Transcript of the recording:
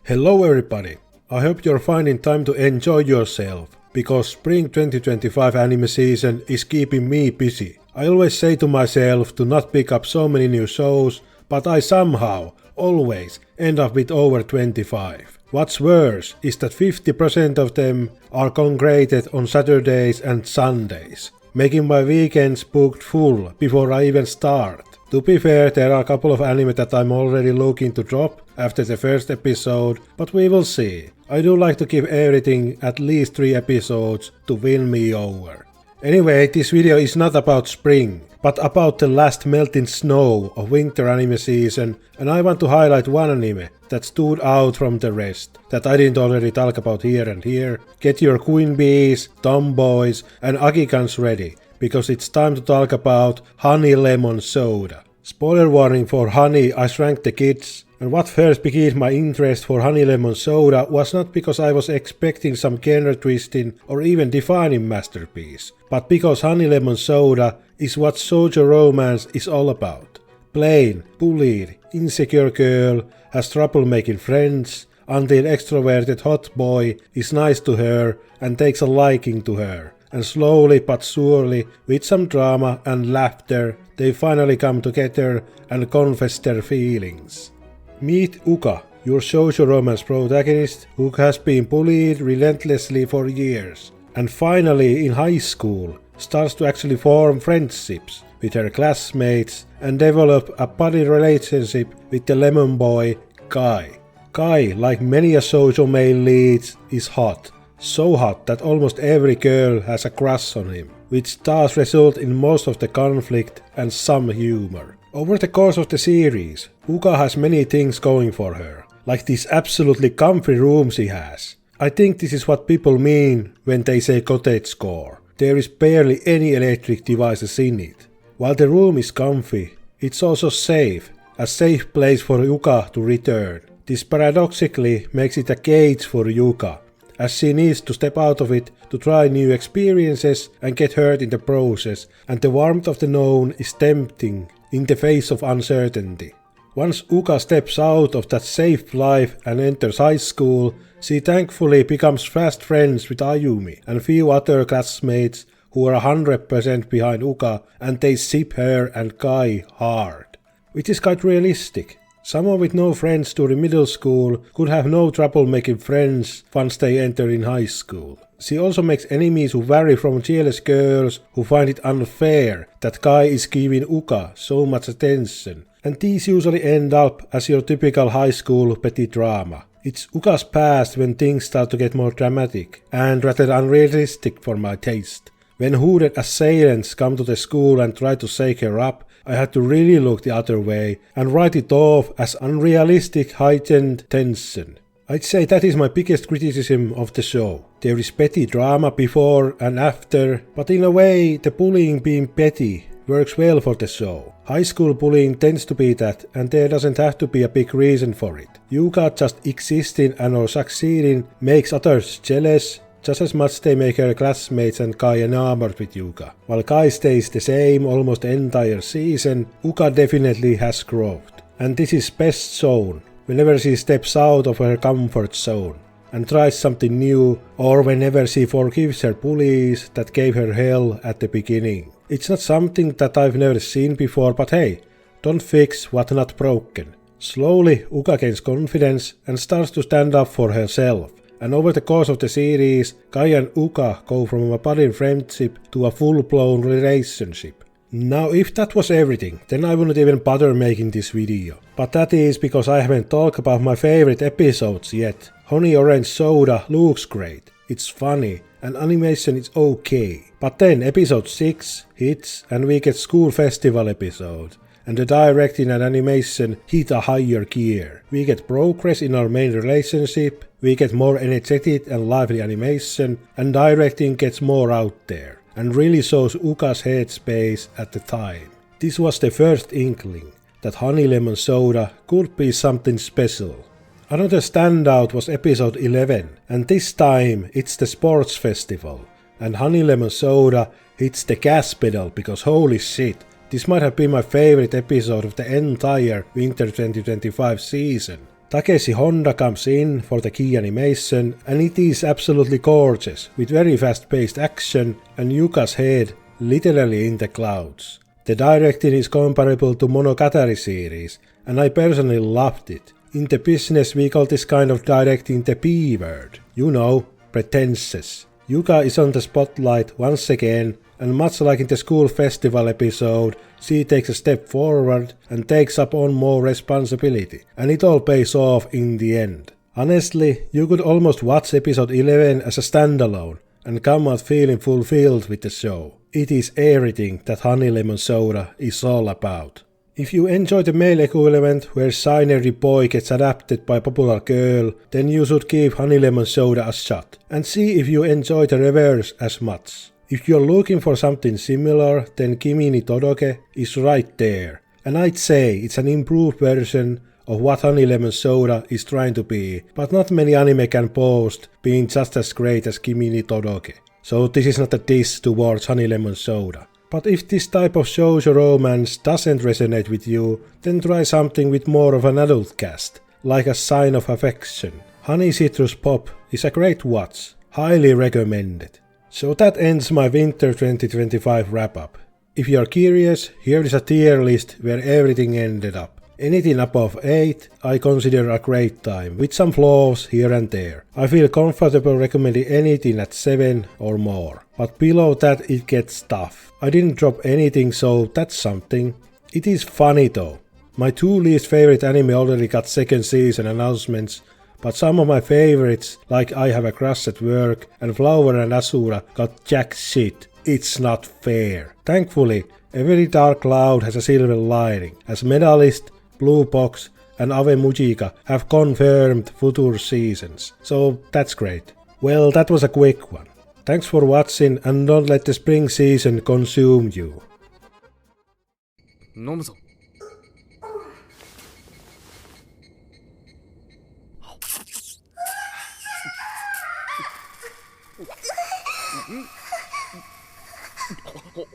Hello everybody! I hope you're finding time to enjoy yourself, because spring 2025 anime season is keeping me busy. I always say to myself to not pick up so many new shows, but I somehow, always, end up with over 25. What's worse is that 50% of them are congregated on Saturdays and Sundays, making my weekends booked full before I even start. To be fair, there are a couple of anime that I'm already looking to drop after the first episode, but we will see. I do like to give everything at least 3 episodes to win me over. Anyway, this video is not about spring, but about the last melting snow of winter anime season, and I want to highlight one anime that stood out from the rest, that I didn't already talk about here and here. Get your queen bees, tomboys and agigans ready, because it's time to talk about Honey Lemon Soda. Spoiler warning for Honey I Shrank the Kids, and what first piqued my interest for Honey Lemon Soda was not because I was expecting some genre twisting or even defining masterpiece, but because Honey Lemon Soda is what shoujo romance is all about. Plain, bullied, insecure girl has trouble making friends until extroverted hot boy is nice to her and takes a liking to her. And slowly but surely, with some drama and laughter, they finally come together and confess their feelings. Meet Uka, your shoujo romance protagonist, who has been bullied relentlessly for years, and finally in high school starts to actually form friendships with her classmates and develop a buddy relationship with the lemon boy, Kai. Kai, like many a shoujo male leads, is hot. So hot that almost every girl has a crush on him, which does result in most of the conflict and some humor. Over the course of the series, Uka has many things going for her, like these absolutely comfy rooms he has. I think this is what people mean when they say cottagecore. There is barely any electric devices in it. While the room is comfy, it's also safe, a safe place for Uka to return. This paradoxically makes it a cage for Uka, as she needs to step out of it to try new experiences and get hurt in the process, and the warmth of the known is tempting in the face of uncertainty. Once Uka steps out of that safe life and enters high school, she thankfully becomes fast friends with Ayumi and few other classmates who are 100% behind Uka, and they ship her and Kai hard. Which is quite realistic. Someone with no friends during middle school could have no trouble making friends once they enter in high school. She also makes enemies who vary from jealous girls who find it unfair that Kai is giving Uka so much attention, and these usually end up as your typical high school petty drama. It's Uka's past when things start to get more dramatic and rather unrealistic for my taste. When hooded assailants come to the school and try to shake her up, I had to really look the other way and write it off as unrealistic heightened tension. I'd say that is my biggest criticism of the show. There is petty drama before and after, but in a way the bullying being petty works well for the show. High school bullying tends to be that, and there doesn't have to be a big reason for it. Yuka just existing and or succeeding makes others jealous, just as much they make her classmates and Kai enamored with Uka. While Kai stays the same almost the entire season, Uka definitely has growth. And this is best shown whenever she steps out of her comfort zone and tries something new, or whenever she forgives her bullies that gave her hell at the beginning. It's not something that I've never seen before, but hey, don't fix what not broken. Slowly Uka gains confidence and starts to stand up for herself. And over the course of the series, Kai and Uka go from a budding friendship to a full-blown relationship. Now if that was everything, then I wouldn't even bother making this video. But that is because I haven't talked about my favorite episodes yet. Honey Orange Soda looks great, it's funny, and animation is okay. But then episode 6 hits and we get school festival episode. And the directing and animation hit a higher gear. We get progress in our main relationship, we get more energetic and lively animation, and directing gets more out there, and really shows Uka's headspace at the time. This was the first inkling that Honey Lemon Soda could be something special. Another standout was episode 11, and this time it's the sports festival, and Honey Lemon Soda hits the gas pedal because holy shit, this might have been my favorite episode of the entire winter 2025 season. Takeshi Honda comes in for the key animation, and it is absolutely gorgeous, with very fast-paced action and Yuka's head literally in the clouds. The directing is comparable to Monogatari series, and I personally loved it. In the business we call this kind of directing the B-word. You know, pretentious. Yuka is on the spotlight once again, and much like in the school festival episode, she takes a step forward and takes up on more responsibility, and it all pays off in the end. Honestly, you could almost watch episode 11 as a standalone and come out feeling fulfilled with the show. It is everything that Honey Lemon Soda is all about. If you enjoy the male equivalent where Shinery Boy gets adapted by popular girl, then you should give Honey Lemon Soda a shot, and see if you enjoy the reverse as much. If you're looking for something similar, then Kimi ni Todoke is right there, and I'd say it's an improved version of what Honey Lemon Soda is trying to be, but not many anime can boast being just as great as Kimi ni Todoke. So this is not a diss towards Honey Lemon Soda. But if this type of shoujo romance doesn't resonate with you, then try something with more of an adult cast, like A Sign of Affection. Honey Citrus Pop is a great watch, highly recommended. So that ends my winter 2025 wrap up. If you're curious, here is a tier list where everything ended up. Anything above 8 I consider a great time, with some flaws here and there. I feel comfortable recommending anything at 7 or more, but below that it gets tough. I didn't drop anything, so that's something. It is funny though. My 2 least favorite anime already got second season announcements, but some of my favorites, like I Have a Crush at Work and Flower and Asura, got jack shit. It's not fair. Thankfully, every dark cloud has a silver lining, as Medalist, Blue Box and Ave Mujica have confirmed future seasons, so that's great. Well, that was a quick one. Thanks for watching, and don't let the spring season consume you. 飲むぞ。